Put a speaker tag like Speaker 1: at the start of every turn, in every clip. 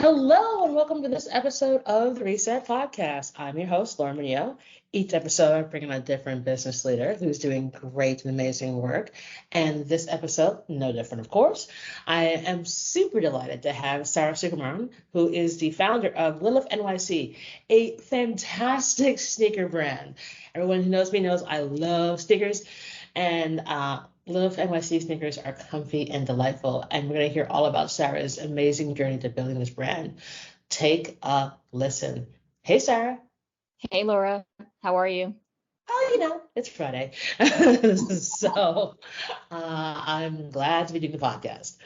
Speaker 1: Hello and welcome to this episode of the Reset Podcast. I'm your host, Laura Munoz. Each episode, I'm bringing on a different business leader who's doing great and amazing work. And this episode, no different, of course. I am super delighted to have Sarah Sukumaran, who is the founder of Lilith NYC, a fantastic sneaker brand. Everyone who knows me knows I love sneakers. And Lilith NYC sneakers are comfy and delightful, and we're going to hear all about Sarah's amazing journey to building this brand. Take a listen. Hey, Sarah.
Speaker 2: Hey, Laura. How are you?
Speaker 1: Oh, it's Friday. So I'm glad to be doing the podcast.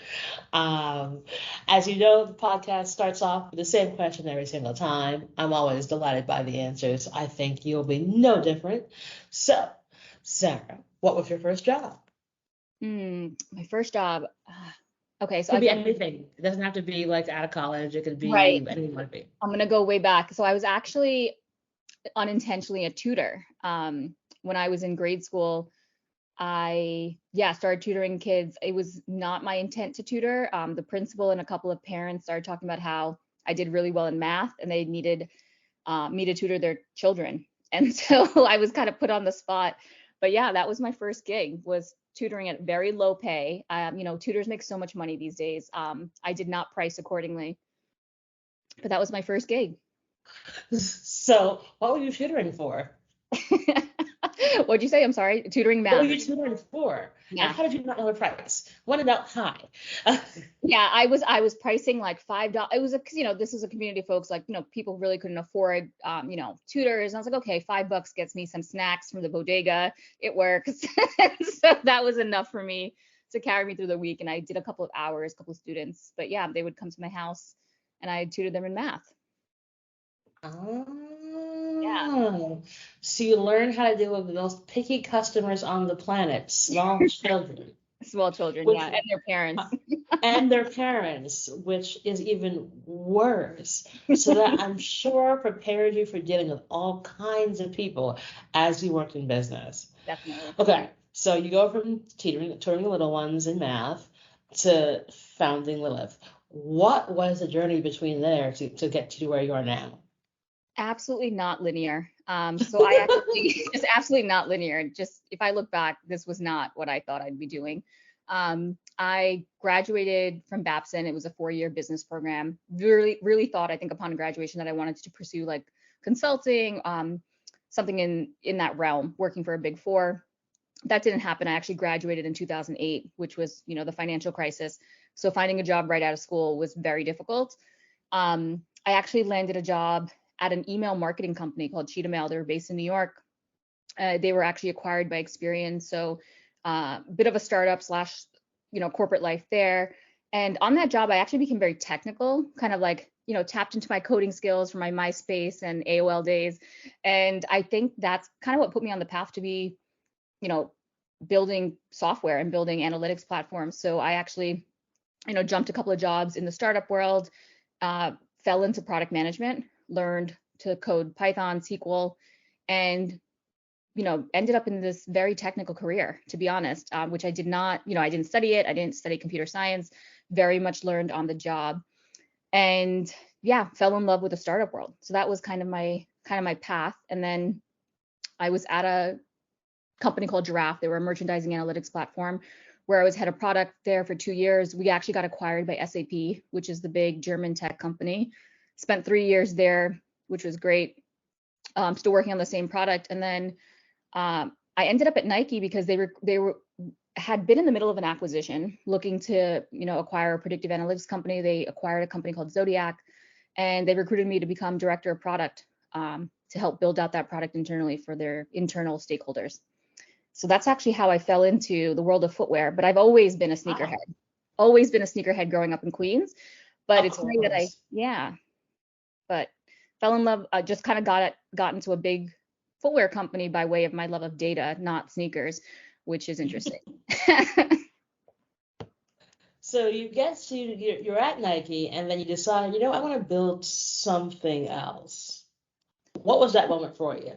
Speaker 1: As you know, the podcast starts off with the same question every single time. I'm always delighted by the answers. I think you'll be no different. So, Sarah, what was your first job?
Speaker 2: My first job. Okay, so
Speaker 1: it could be anything. It doesn't have to be like out of college. It could be anything it might be.
Speaker 2: I'm gonna go way back. So I was actually unintentionally a tutor. When I was in grade school, I started tutoring kids. It was not my intent to tutor. The principal and a couple of parents started talking about how I did really well in math and they needed me to tutor their children. And so I was kind of put on the spot. But yeah, that was my first gig, was tutoring at very low pay. Tutors make so much money these days. I did not price accordingly, but that was my first gig.
Speaker 1: So what were you tutoring for?
Speaker 2: What'd you say? I'm sorry. Tutoring math.
Speaker 1: What were you tutoring for? Yeah. And how did you not know the price? What about high?
Speaker 2: Yeah, I was pricing like $5. It was this is a community of folks, like, people really couldn't afford, tutors. And I was like, okay, $5 gets me some snacks from the bodega. It works. So that was enough for me to carry me through the week. And I did a couple of hours, couple of students. But yeah, they would come to my house and I tutored them in math.
Speaker 1: Oh, yeah. So you learn how to deal with the most picky customers on the planet, small children.
Speaker 2: Small children, and their parents.
Speaker 1: And their parents, which is even worse. So that I'm sure prepared you for dealing with all kinds of people as you worked in business.
Speaker 2: Definitely.
Speaker 1: Okay, so you go from tutoring little ones in math to founding Lilith. What was the journey between there to get to where you are now?
Speaker 2: Absolutely not linear. So I actually just absolutely not linear. Just if I look back, this was not what I thought I'd be doing. I graduated from Babson. It was a 4-year business program. Really thought, I think, upon graduation that I wanted to pursue like consulting, something in that realm, working for a Big Four. That didn't happen. I actually graduated in 2008, which was, the financial crisis. So finding a job right out of school was very difficult. I actually landed a job at an email marketing company called Cheetah Mail. They were based in New York. They were actually acquired by Experian. So bit of a startup / corporate life there. And on that job, I actually became very technical, kind of like, tapped into my coding skills from my MySpace and AOL days. And I think that's kind of what put me on the path to be, building software and building analytics platforms. So I actually, jumped a couple of jobs in the startup world, fell into product management, learned to code Python, SQL, and ended up in this very technical career, to be honest, which I did not, I didn't study it. I didn't study computer science, very much learned on the job, and fell in love with the startup world. So that was kind of my path. And then I was at a company called Giraffe. They were a merchandising analytics platform where I was head of product there for 2 years. We actually got acquired by SAP, which is the big German tech company. Spent 3 years there, which was great. Still working on the same product. And then I ended up at Nike because they had been in the middle of an acquisition, looking to acquire a predictive analytics company. They acquired a company called Zodiac, and they recruited me to become director of product to help build out that product internally for their internal stakeholders. So that's actually how I fell into the world of footwear. But I've always been a sneakerhead. Always been a sneakerhead growing up in Queens. But it's funny that but fell in love. Just kind of got into a big footwear company by way of my love of data, not sneakers, which is interesting.
Speaker 1: So you're at Nike, and then you decide, I want to build something else. What was that moment for you?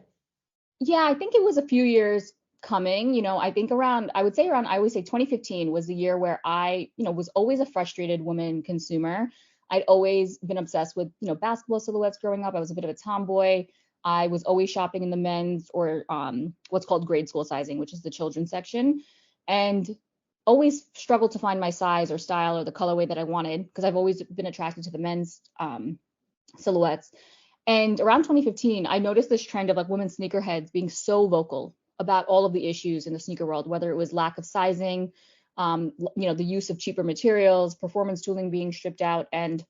Speaker 2: Yeah, I think it was a few years coming. I think I would say 2015 was the year where I, was always a frustrated woman consumer. I'd always been obsessed with, basketball silhouettes growing up. I was a bit of a tomboy. I was always shopping in the men's or what's called grade school sizing, which is the children's section, and always struggled to find my size or style or the colorway that I wanted because I've always been attracted to the men's silhouettes. And around 2015, I noticed this trend of like women sneakerheads being so vocal about all of the issues in the sneaker world, whether it was lack of sizing, the use of cheaper materials, performance tooling being stripped out. And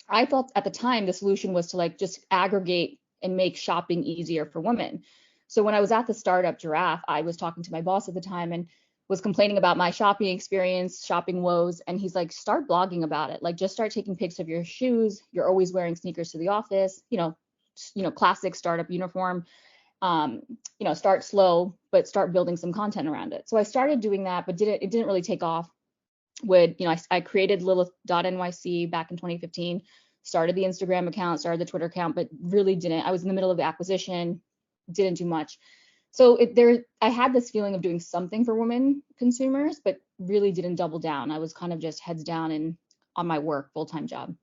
Speaker 2: I thought at the time the solution was to like just aggregate and make shopping easier for women. So when I was at the startup Giraffe, I was talking to my boss at the time and was complaining about my shopping experience, shopping woes. And he's like, start blogging about it. Like, just start taking pics of your shoes. You're always wearing sneakers to the office, classic startup uniform. Start slow, but start building some content around it. So I started doing that, but it didn't really take off. I created Lilith NYC back in 2015, started the Instagram account, started the Twitter account, but really didn't. I was in the middle of the acquisition, didn't do much. So I had this feeling of doing something for women consumers, but really didn't double down. I was kind of just heads down and on my work, full-time job.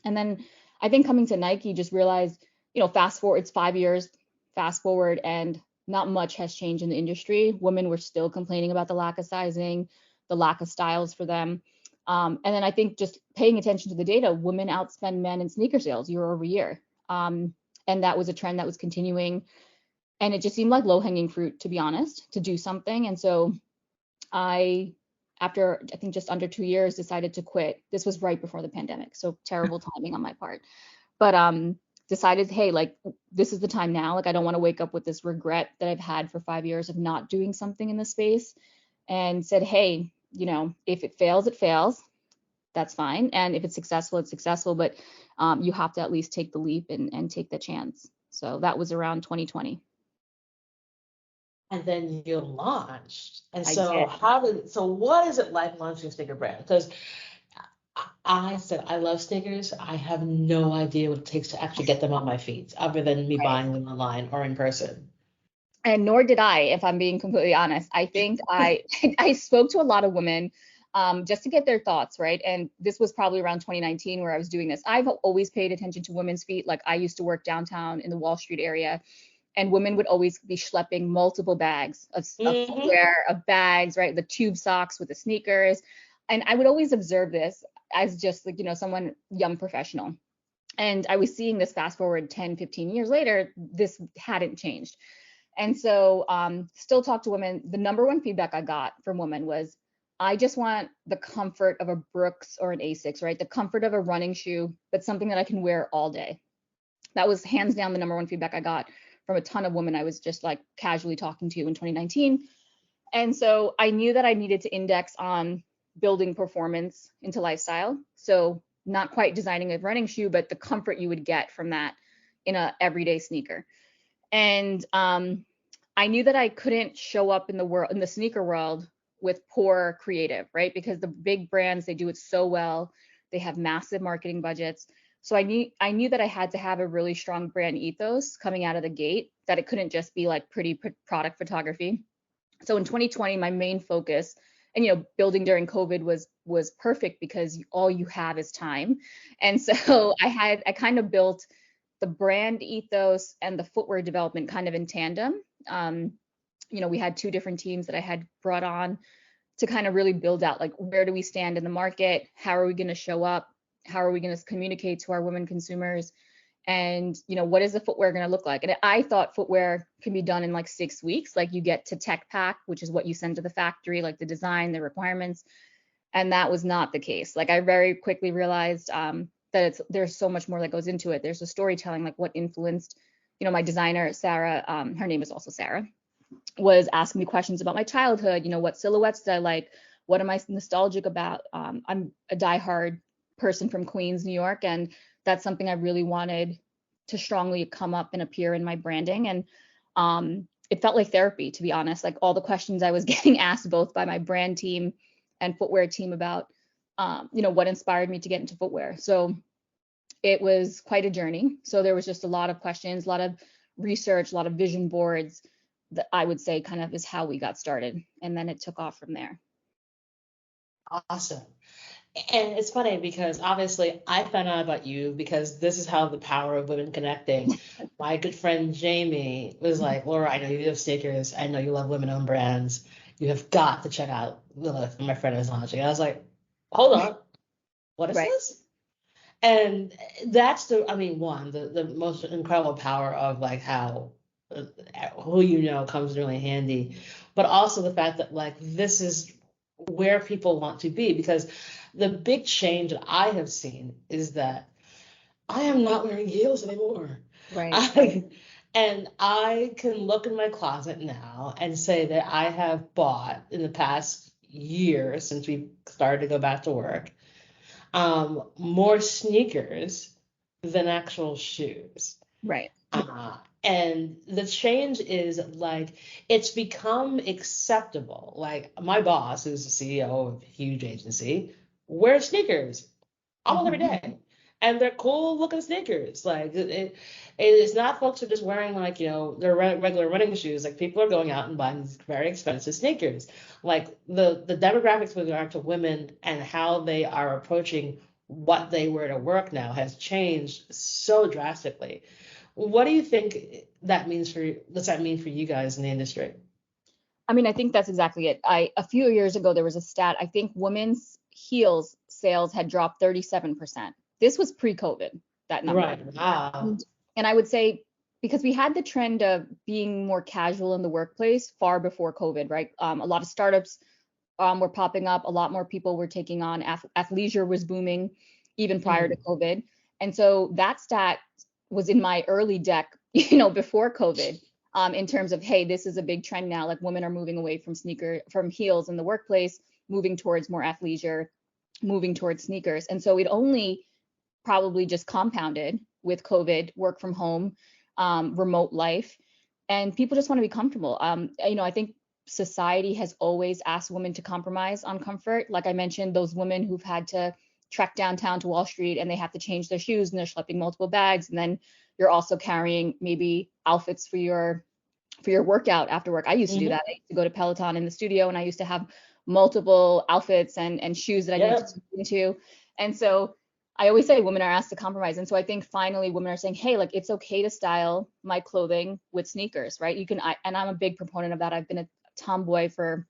Speaker 2: And then I think coming to Nike, just realized, fast forward, it's 5 years, fast forward, and not much has changed in the industry. Women were still complaining about the lack of sizing, the lack of styles for them. And then I think just paying attention to the data, women outspend men in sneaker sales year over year. And that was a trend that was continuing. And it just seemed like low-hanging fruit, to be honest, to do something. And so after I think just under 2 years, decided to quit. This was right before the pandemic, so terrible timing on my part. But decided, hey, like, this is the time now. Like, I don't want to wake up with this regret that I've had for 5 years of not doing something in this space. And said, hey, if it fails, it fails. That's fine. And if it's successful, it's successful. But you have to at least take the leap and take the chance. So that was around 2020.
Speaker 1: And then you launched. And
Speaker 2: I
Speaker 1: so
Speaker 2: did.
Speaker 1: what is it like launching a sneaker brand? Because I said I love sneakers. I have no idea what it takes to actually get them on my feet, other than me
Speaker 2: Right.
Speaker 1: buying them online or in person.
Speaker 2: And nor did I, if I'm being completely honest. I think I I spoke to a lot of women just to get their thoughts, right? And this was probably around 2019 where I was doing this. I've always paid attention to women's feet. Like, I used to work downtown in the Wall Street area, and women would always be schlepping multiple bags of
Speaker 1: Mm-hmm.
Speaker 2: footwear, of bags, right? The tube socks with the sneakers. And I would always observe this as just like, someone young professional. And I was seeing this fast forward 10, 15 years later, this hadn't changed. And so still talk to women. The number one feedback I got from women was, I just want the comfort of a Brooks or an Asics, right? The comfort of a running shoe, but something that I can wear all day. That was hands down the number one feedback I got from a ton of women I was just like casually talking to in 2019. And so I knew that I needed to index on building performance into lifestyle. So not quite designing a running shoe, but the comfort you would get from that in a everyday sneaker. And I knew that I couldn't show up in the sneaker world with poor creative, right? Because the big brands, they do it so well. They have massive marketing budgets. So I knew that I had to have a really strong brand ethos coming out of the gate, that it couldn't just be like pretty product photography. So in 2020, my main focus, and building during COVID was perfect because all you have is time. And so I kind of built the brand ethos and the footwear development kind of in tandem. We had two different teams that I had brought on to kind of really build out, like, where do we stand in the market? How are we going to show up? How are we going to communicate to our women consumers? And, what is the footwear going to look like? And I thought footwear can be done in like 6 weeks. Like, you get to tech pack, which is what you send to the factory, like the design, the requirements. And that was not the case. Like, I very quickly realized that there's so much more that goes into it. There's the storytelling, like what influenced, my designer, Sarah, her name is also Sarah, was asking me questions about my childhood. What silhouettes did I like? What am I nostalgic about? I'm a diehard person from Queens, New York, and that's something I really wanted to strongly come up and appear in my branding. And it felt like therapy, to be honest. Like, all the questions I was getting asked both by my brand team and footwear team about, what inspired me to get into footwear. So it was quite a journey. So there was just a lot of questions, a lot of research, a lot of vision boards, that I would say kind of is how we got started. And then it took off from there.
Speaker 1: Awesome. And it's funny because obviously I found out about you because this is how the power of women connecting. My good friend Jamie was like, Laura, I know you have sneakers. I know you love women-owned brands. You have got to check out Lilith. And my friend was launching. I was like, hold on, what is
Speaker 2: Right.
Speaker 1: this? And that's I mean, one, the most incredible power of like how uh, who you know comes really handy, but also the fact that like this is where people want to be because the big change that I have seen is that I am not wearing heels anymore.
Speaker 2: Right.
Speaker 1: I, and I can look in my closet now and say that I have bought in the past year since we started to go back to work more sneakers than actual shoes.
Speaker 2: Right.
Speaker 1: And the change is like it's become acceptable. Like my boss, who's the CEO of a huge agency, wears sneakers almost every
Speaker 2: Mhm.
Speaker 1: day. And they're cool looking sneakers. Like it is not folks are just wearing like, their regular running shoes. Like people are going out and buying these very expensive sneakers. Like the demographics with regard to women and how they are approaching what they wear to work now has changed so drastically. What do you think does that mean for you guys in the industry?
Speaker 2: I mean, I think that's exactly it. A few years ago there was a stat. I think women's heels sales had dropped 37%. This was pre-COVID, that number.
Speaker 1: Right. Wow.
Speaker 2: And, and I would say because we had the trend of being more casual in the workplace far before COVID, right? A lot of startups were popping up. A lot more people were taking on athleisure was booming even prior to
Speaker 1: Mhm.
Speaker 2: COVID. And so that stat was in my early deck, before COVID, in terms of, hey, this is a big trend now. Like women are moving away from heels in the workplace, moving towards more athleisure, moving towards sneakers. And so it only probably just compounded with COVID, work from home, remote life, and people just want to be comfortable. I think society has always asked women to compromise on comfort. Like I mentioned, those women who've had to trek downtown to Wall Street and they have to change their shoes and they're schlepping multiple bags, and then you're also carrying maybe outfits for your workout after work. I used to do
Speaker 1: Mhm.
Speaker 2: that. I used to go to Peloton in the studio and I used to have multiple outfits and shoes that I needed to
Speaker 1: Yep.
Speaker 2: tune into. And so I always say women are asked to compromise. And so I think finally women are saying, hey, like it's okay to style my clothing with sneakers, right? And I'm a big proponent of that. I've been a tomboy for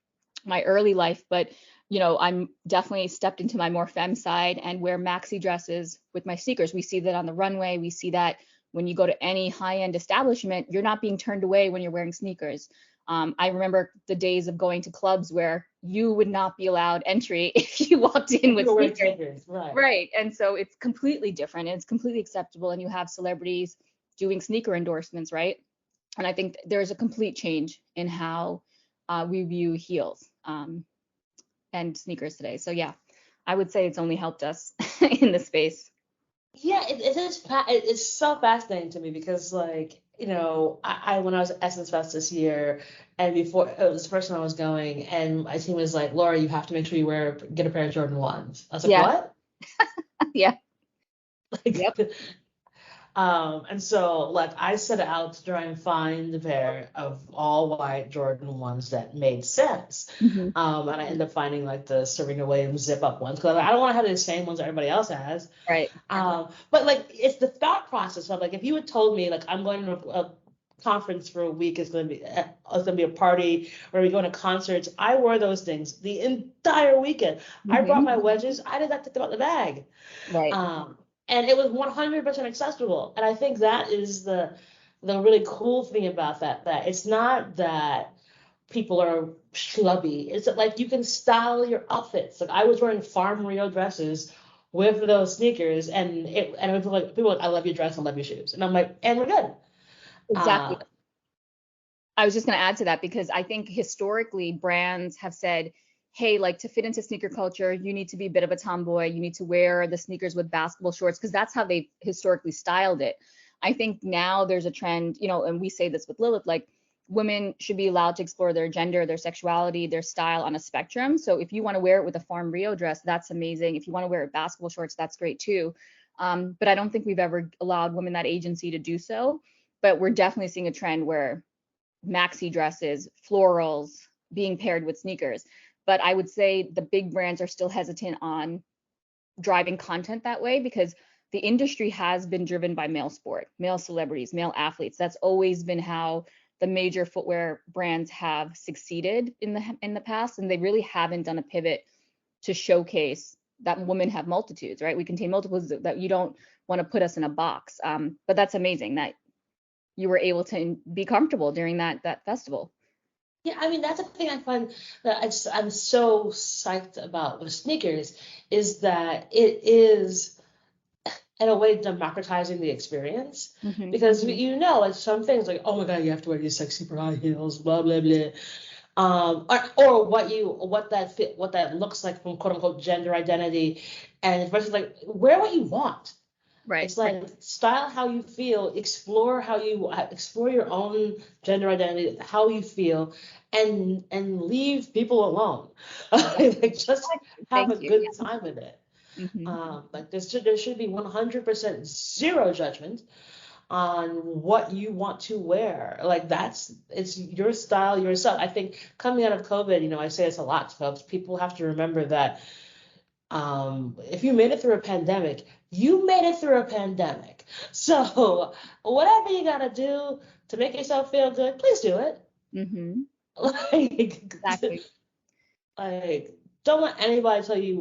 Speaker 2: my early life, but I'm definitely stepped into my more femme side and wear maxi dresses with my sneakers. We see that on the runway. We see that when you go to any high-end establishment, you're not being turned away when you're wearing sneakers. I remember the days of going to clubs where you would not be allowed entry if you walked in
Speaker 1: You
Speaker 2: with
Speaker 1: were wearing
Speaker 2: sneakers.
Speaker 1: sneakers, right?
Speaker 2: Right. And so it's completely different. It's completely acceptable. And you have celebrities doing sneaker endorsements, right? And I think there's a complete change in how we view heels and sneakers today. So yeah, I would say it's only helped us in the space.
Speaker 1: Yeah, it's so fascinating to me because like, I when I was at Essence Fest this year and before it was the first time I was going and my team was like, Laura, you have to make sure you get a pair of Jordan 1s. I was like,
Speaker 2: Yeah.
Speaker 1: what?
Speaker 2: Yeah. Yep.
Speaker 1: Like and so like I set out to try and find a pair of all white Jordan 1s that made sense.
Speaker 2: Hmm.
Speaker 1: And I ended up finding like the Serena Williams zip up ones because I don't want to have the same ones everybody else has.
Speaker 2: Right.
Speaker 1: But like it's the thought process of like if you had told me like I'm going to a conference for a week, it's gonna be a party, or we going to concerts, I wore those things the entire weekend. I brought
Speaker 2: Hmm.
Speaker 1: my wedges, I did not take them out the bag.
Speaker 2: Right.
Speaker 1: Um, and it was 100% accessible. And I think that is the really cool thing about that it's not that people are schlubby. It's that like you can style your outfits. Like I was wearing Farm Rio dresses with those sneakers, and people were like, I love your dress, I love your shoes, and I'm like, and we're good.
Speaker 2: Exactly.
Speaker 1: Uh,
Speaker 2: I was just going to add to that because I think historically brands have said, hey, like to fit into sneaker culture, you need to be a bit of a tomboy. You need to wear the sneakers with basketball shorts because that's how they historically styled it. I think now there's a trend, and we say this with Lilith, like women should be allowed to explore their gender, their sexuality, their style on a spectrum. So if you want to wear it with a Farm Rio dress, that's amazing. If you want to wear it with basketball shorts, that's great too. But I don't think we've ever allowed women that agency to do so. But we're definitely seeing a trend where maxi dresses, florals being paired with sneakers. But I would say the big brands are still hesitant on driving content that way, because the industry has been driven by male sport, male celebrities, male athletes. That's always been how the major footwear brands have succeeded in the past, and they really haven't done a pivot to showcase that women have multitudes, right? We contain multiples, that you don't want to put us in a box. But that's amazing that you were able to be comfortable during that festival.
Speaker 1: Yeah, I mean, that's the thing I find that I'm so psyched about with sneakers, is that it is in a way democratizing the experience.
Speaker 2: Mm-hmm.
Speaker 1: Because like some things like, oh my God, you have to wear these sexy super high heels, blah blah blah. Or what that looks like from quote unquote gender identity, and versus like wear what you want.
Speaker 2: Right.
Speaker 1: It's like style how you feel, explore your own gender identity, how you feel, and leave people alone. Like just have a good time with it. Like there should be 100% zero judgment on what you want to wear. Like it's your style, yourself. I think coming out of COVID, I say this a lot to folks. People have to remember that if you made it through a pandemic, you made it through a pandemic. So whatever you gotta do to make yourself feel good, please do it.
Speaker 2: Exactly.
Speaker 1: Like, don't let anybody tell you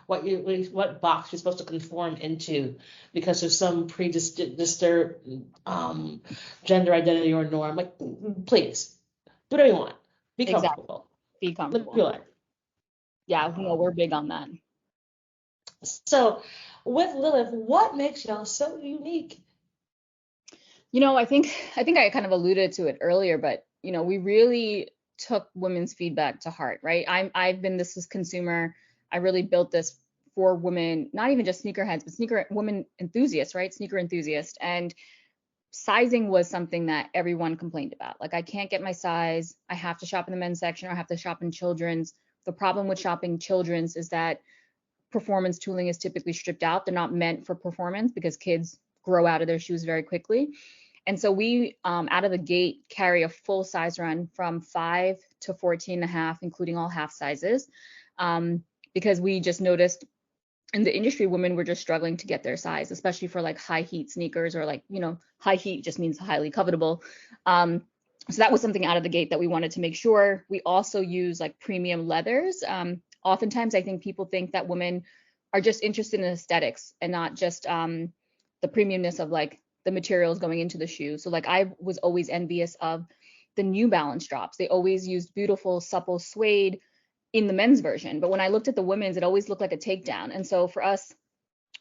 Speaker 1: what box you're supposed to conform into because of some disturbed gender identity or norm. Like, please do whatever you want. Be comfortable.
Speaker 2: Be comfortable.
Speaker 1: Live your life.
Speaker 2: Yeah, we're big on that.
Speaker 1: So with Lilith, what makes y'all so unique?
Speaker 2: I think I kind of alluded to it earlier, but we really took women's feedback to heart, right? I've been this consumer. I really built this for women, not even just sneakerheads, but women enthusiasts, right? Sneaker enthusiasts. And sizing was something that everyone complained about. Like, I can't get my size. I have to shop in the men's section, or I have to shop in children's. The problem with shopping children's is that performance tooling is typically stripped out. They're not meant for performance because kids grow out of their shoes very quickly. And so we, out of the gate, carry a full size run from 5 to 14.5, including all half sizes, because we just noticed in the industry, women were just struggling to get their size, especially for like high heat sneakers, or like, high heat just means highly covetable. So that was something out of the gate that we wanted to make sure. We also use like premium leathers. Oftentimes, I think people think that women are just interested in aesthetics and not just the premiumness of like the materials going into the shoe. So like I was always envious of the New Balance drops. They always used beautiful, supple suede in the men's version. But when I looked at the women's, it always looked like a takedown. And so for us,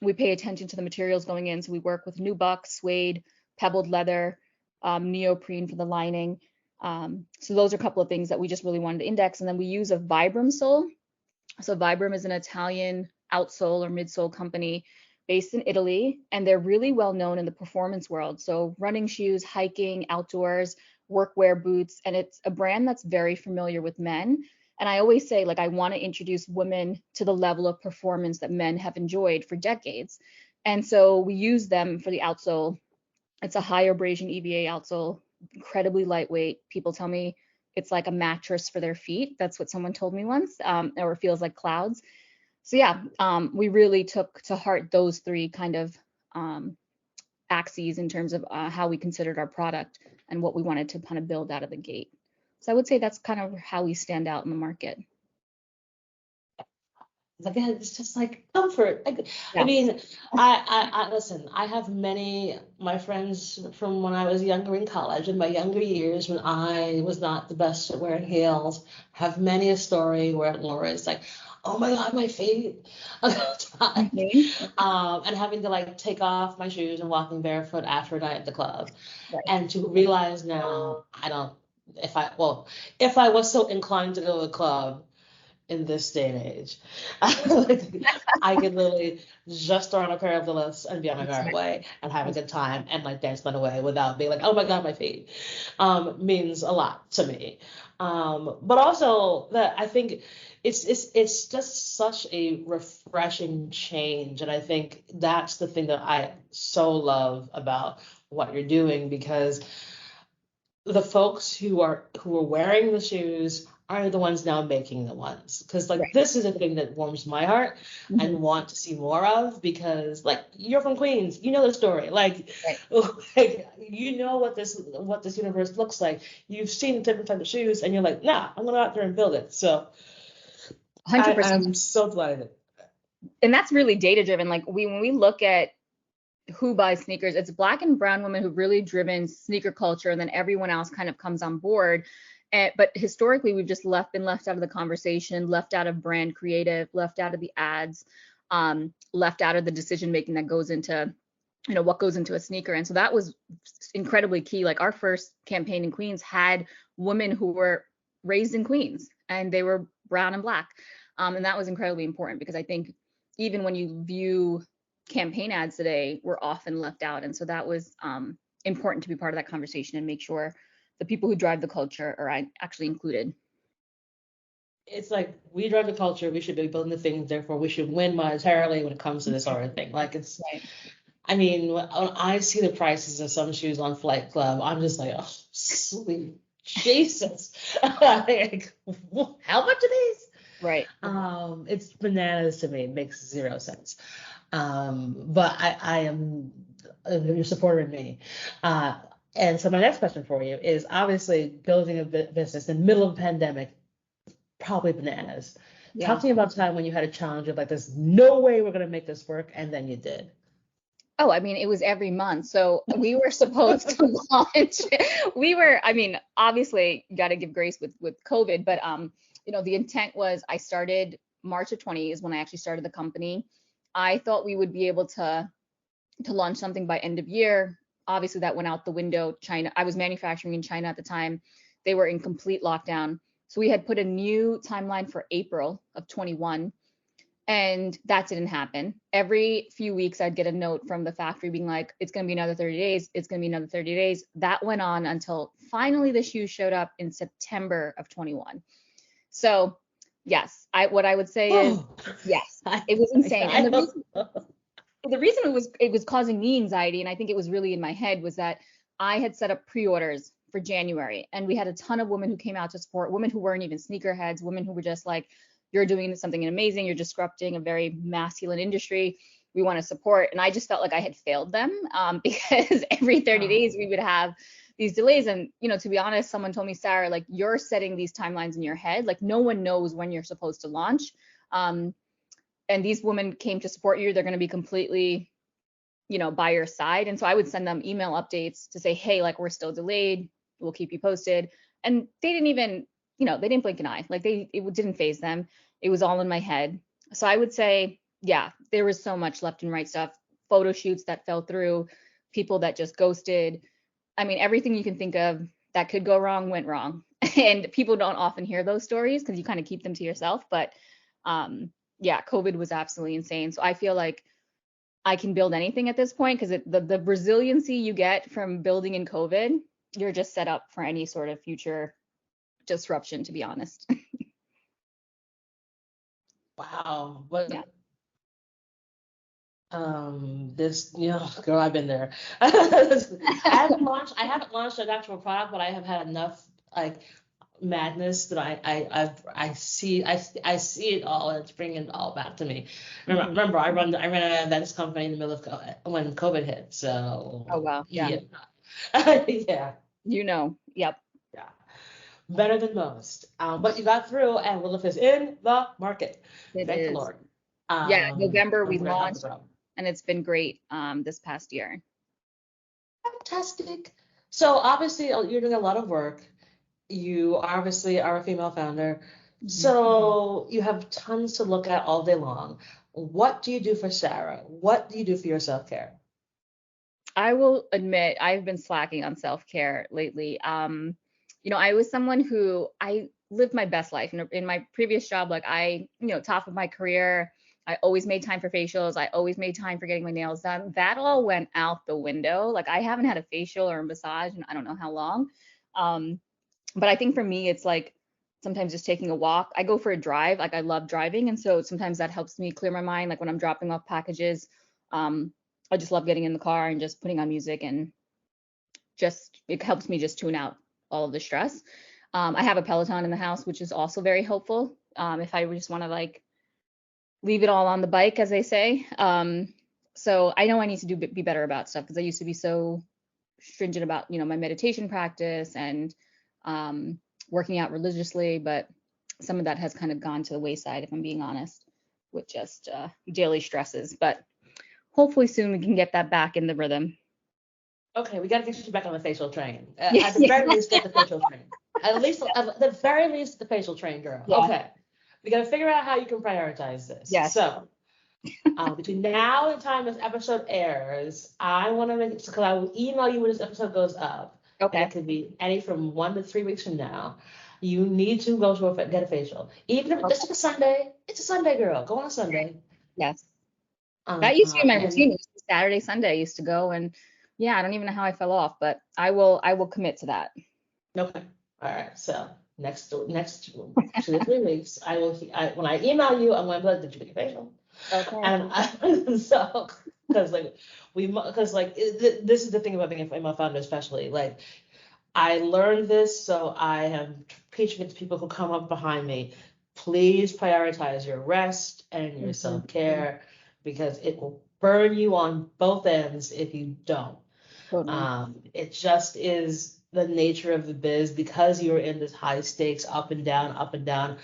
Speaker 2: we pay attention to the materials going in. So we work with nubuck, suede, pebbled leather, neoprene for the lining. So those are a couple of things that we just really wanted to index. And then we use a Vibram sole. So Vibram is an Italian outsole or midsole company based in Italy, and they're really well known in the performance world. So running shoes, hiking, outdoors, workwear boots, and it's a brand that's very familiar with men. And I always say, like, I want to introduce women to the level of performance that men have enjoyed for decades. And so we use them for the outsole. It's a high abrasion EVA outsole, incredibly lightweight. People tell me it's like a mattress for their feet. That's what someone told me once, or it feels like clouds. So yeah, we really took to heart those three kind of axes in terms of how we considered our product and what we wanted to kind of build out of the gate. So I would say that's kind of how we stand out in the market.
Speaker 1: Again, it's just like comfort. I mean, I listen, I have my friends from when I was younger in college, in my younger years when I was not the best at wearing heels, have many a story where Laura's like, oh my God, my feet. And having to like take off my shoes and walking barefoot after a night at the club. Right. And to realize now, if I was so inclined to go to the club in this day and age, I could literally just throw on a pair of Liliths and be on my merry way and have a good time and like dance my way without being like, oh my God, my feet, means a lot to me. But also that I think it's just such a refreshing change, and I think that's the thing that I so love about what you're doing, because the folks who are wearing the shoes are the ones now making the ones. Because like
Speaker 2: Right.
Speaker 1: this is a thing that warms my heart
Speaker 2: Mm-hmm.
Speaker 1: and want to see more of, because like you're from Queens, you know the story. Like,
Speaker 2: Right.
Speaker 1: like you know what this universe looks like. You've seen different types of shoes and you're like, nah, I'm gonna go out there and build it. So
Speaker 2: 100%.
Speaker 1: I'm so delighted.
Speaker 2: And that's really data driven. Like when we look at who buys sneakers, it's Black and brown women who've really driven sneaker culture, and then everyone else kind of comes on board. But historically, we've just been left out of the conversation, left out of brand creative, left out of the ads, left out of the decision making that goes into, what goes into a sneaker. And so that was incredibly key. Like our first campaign in Queens had women who were raised in Queens, and they were brown and Black. And that was incredibly important, because I think even when you view campaign ads today, we're often left out. And so that was important to be part of that conversation and make sure the people who drive the culture are actually included.
Speaker 1: It's like we drive the culture, we should be building the things, therefore we should win monetarily when it comes to this sort of thing. Like it's,
Speaker 2: Right.
Speaker 1: I mean, when I see the prices of some shoes on Flight Club, I'm just like, oh, sweet Jesus. Like, how much are these?
Speaker 2: Right.
Speaker 1: It's bananas to me. It makes zero sense. But I am your supporter in me. And so my next question for you is, obviously building a business in the middle of a pandemic, probably bananas.
Speaker 2: Yeah.
Speaker 1: Talk to me about the time when you had a challenge of like, there's no way we're gonna make this work, and then you did.
Speaker 2: Oh, I mean, it was every month. So we were supposed to launch. Obviously, you got to give grace with COVID, but the intent was, I started March of 20 is when I actually started the company. I thought we would be able to launch something by end of year. Obviously, that went out the window. China, I was manufacturing in China at the time. They were in complete lockdown. So we had put a new timeline for April of 21, and that didn't happen. Every few weeks, I'd get a note from the factory being like, it's going to be another 30 days. It's going to be another 30 days. That went on until finally the shoes showed up in September of 21. So yes, what I would say is, yes, it was insane. And the reason it was causing me anxiety, and I think it was really in my head, was that I had set up pre-orders for January, and we had a ton of women who came out to support, women who weren't even sneakerheads, women who were just like, you're doing something amazing, you're disrupting a very masculine industry, we want to support. And I just felt like I had failed them, because every 30 days we would have these delays. And to be honest, someone told me, Sarah, like, you're setting these timelines in your head, like no one knows when you're supposed to launch, and these women came to support you, they're going to be completely by your side. And so I would send them email updates to say, hey, like, we're still delayed, we'll keep you posted. And they didn't even, they didn't blink an eye. Like it didn't faze them. It was all in my head. So I would say, yeah, there was so much left and right stuff, photo shoots that fell through, people that just ghosted. I mean, everything you can think of that could go wrong went wrong. And people don't often hear those stories because you kind of keep them to yourself. But yeah, COVID was absolutely insane. So I feel like I can build anything at this point, because the resiliency you get from building in COVID, you're just set up for any sort of future disruption, to be honest.
Speaker 1: Wow. But
Speaker 2: Yeah.
Speaker 1: this, girl, I've been there. I haven't launched an actual product, but I have had enough like madness that I see it all, and it's bringing it all back to me. Remember, I ran an events company in the middle of when COVID hit. So
Speaker 2: Oh wow. Yeah.
Speaker 1: Yeah.
Speaker 2: Yep.
Speaker 1: Yeah. Better than most. But you got through, and Lilith is in the market. Thank the Lord.
Speaker 2: Yeah, November we
Speaker 1: I'm very happy
Speaker 2: launched,
Speaker 1: about.
Speaker 2: and it's been great this past year.
Speaker 1: Fantastic. So obviously you're doing a lot of work. You obviously are a female founder. So you have tons to look at all day long. What do you do for Sarah? What do you do for your self-care?
Speaker 2: I will admit I've been slacking on self-care lately. I was someone who I lived my best life. In my previous job, like top of my career, I always made time for facials. I always made time for getting my nails done. That all went out the window. Like I haven't had a facial or a massage in I don't know how long. But I think for me, it's like sometimes just taking a walk. I go for a drive. Like I love driving. And so sometimes that helps me clear my mind. Like when I'm dropping off packages, I just love getting in the car and just putting on music, and just it helps me just tune out all of the stress. I have a Peloton in the house, which is also very helpful. If I just want to like leave it all on the bike, as they say. So I know I need to be better about stuff because I used to be so stringent about, my meditation practice and working out religiously, but some of that has kind of gone to the wayside, if I'm being honest, with just daily stresses. But hopefully soon we can get that back in the rhythm.
Speaker 1: Okay, we got to get you back on the facial train.
Speaker 2: Yeah.
Speaker 1: At the very least, get the facial train. At the very least, the facial train, girl.
Speaker 2: Yeah.
Speaker 1: Okay, we got to figure out how you can prioritize this.
Speaker 2: Yes.
Speaker 1: So between now and the time this episode airs, I want to make it because I will email you when this episode goes up.
Speaker 2: Okay.
Speaker 1: And it could be any from 1 to 3 weeks from now. You need to go to get a facial, even if it's just a Sunday. It's a Sunday, girl. Go on a Sunday.
Speaker 2: Yes. That used to be my routine. Saturday, Sunday, I used to go, and yeah, I don't even know how I fell off, but I will commit to that.
Speaker 1: Okay. All right. So next 2 to 3 weeks, when I email you, I'm going to be like, did you get your facial?
Speaker 2: Okay.
Speaker 1: And so because this is the thing about being a female founder, especially like I learned this, so I am preaching it to people who come up behind me. Please prioritize your rest and your self-care because it will burn you on both ends if you don't. Totally. It just is the nature of the biz because you're in this high stakes, up and down,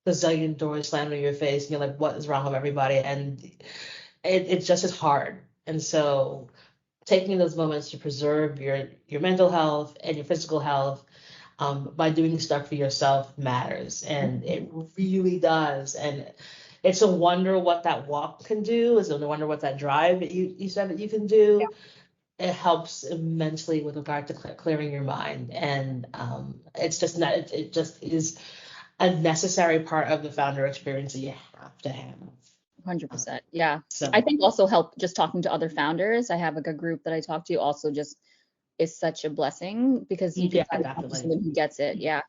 Speaker 1: bazillion doors slammed in your face, and you're like, what is wrong with everybody? And it just is hard. And so taking those moments to preserve your mental health and your physical health by doing stuff for yourself matters. And it really does. And it's a wonder what that walk can do. It's a wonder what that drive that you said that you can do. Yeah. It helps immensely with regard to clearing your mind. And it's just not, it just is a necessary part of the founder experience that you have to have.
Speaker 2: 100%. Yeah. So I think also help just talking to other founders. I have like a group that I talk to also just is such a blessing because you can find someone who gets it. Yeah.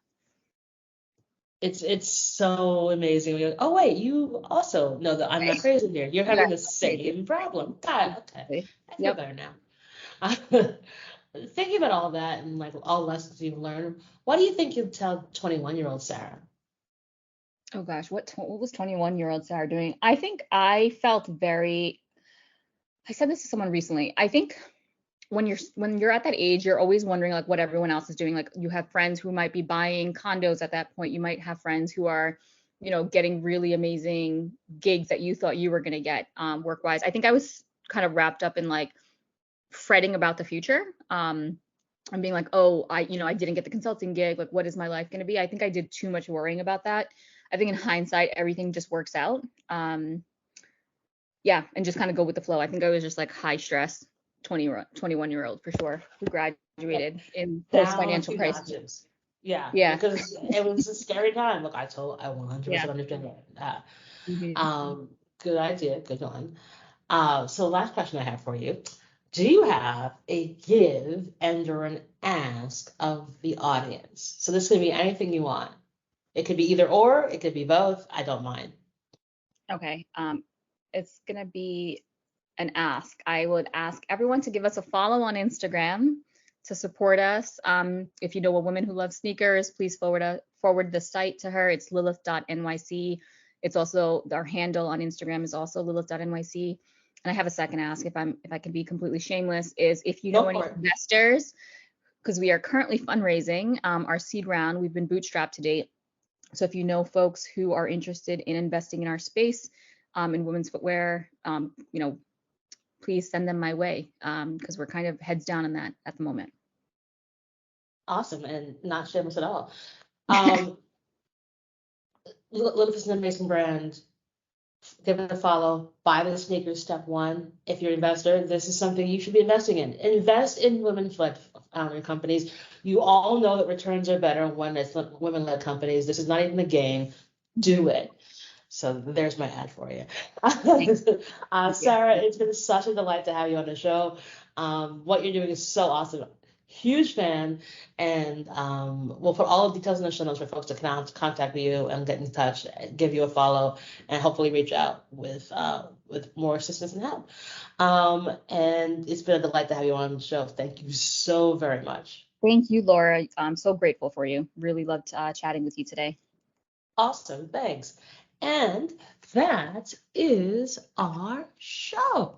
Speaker 1: It's so amazing. You're like, oh wait, you also know that I'm not crazy here. You're having the same problem. God, okay. I feel better now. Thinking about all that and like all lessons you've learned, what do you think you'd tell 21-year-old Sarah?
Speaker 2: Oh gosh, what was 21-year-old Sarah doing? I think I felt I said this to someone recently. I think when you're at that age, you're always wondering like what everyone else is doing. Like you have friends who might be buying condos at that point. You might have friends who are, getting really amazing gigs that you thought you were going to get work-wise. I think I was kind of wrapped up in like fretting about the future. And being like, oh, I didn't get the consulting gig. Like, what is my life going to be? I think I did too much worrying about that. I think in hindsight, everything just works out. Yeah, and just kind of go with the flow. I think I was just like high stress 21-year-old for sure who graduated in post financial crisis.
Speaker 1: Yeah. Because it was a scary time. Look, I 100% understand that. Good idea. Good one. So last question I have for you. Do you have a give and or an ask of the audience? So this could be anything you want. It could be either or, it could be both. I don't mind.
Speaker 2: Okay. It's going to be an ask. I would ask everyone to give us a follow on Instagram to support us. If you know a woman who loves sneakers, please forward the site to her. It's lilith.nyc. It's also our handle on Instagram is also lilith.nyc. And I have a second ask if I can be completely shameless is if you know any investors, because we are currently fundraising our seed round. We've been bootstrapped to date. So if you know folks who are interested in investing in our space in women's footwear, please send them my way because we're kind of heads down on that at the moment.
Speaker 1: Awesome and not shameless at all. Lilith is an amazing brand. Give it a follow. Buy the sneakers, step one. If you're an investor, this is something you should be investing in. Invest in women-led companies. You all know that returns are better when it's women-led companies. This is not even a game. Do it. So there's my ad for you. Sarah, it's been such a delight to have you on the show. What you're doing is so awesome. Huge fan, and we'll put all the details in the show notes for folks to contact you and get in touch, give you a follow, and hopefully reach out with more assistance and help. And it's been a delight to have you on the show. Thank you so very much.
Speaker 2: Thank you, Laura. I'm so grateful for you. Really loved chatting with you today.
Speaker 1: Awesome, thanks. And that is our show.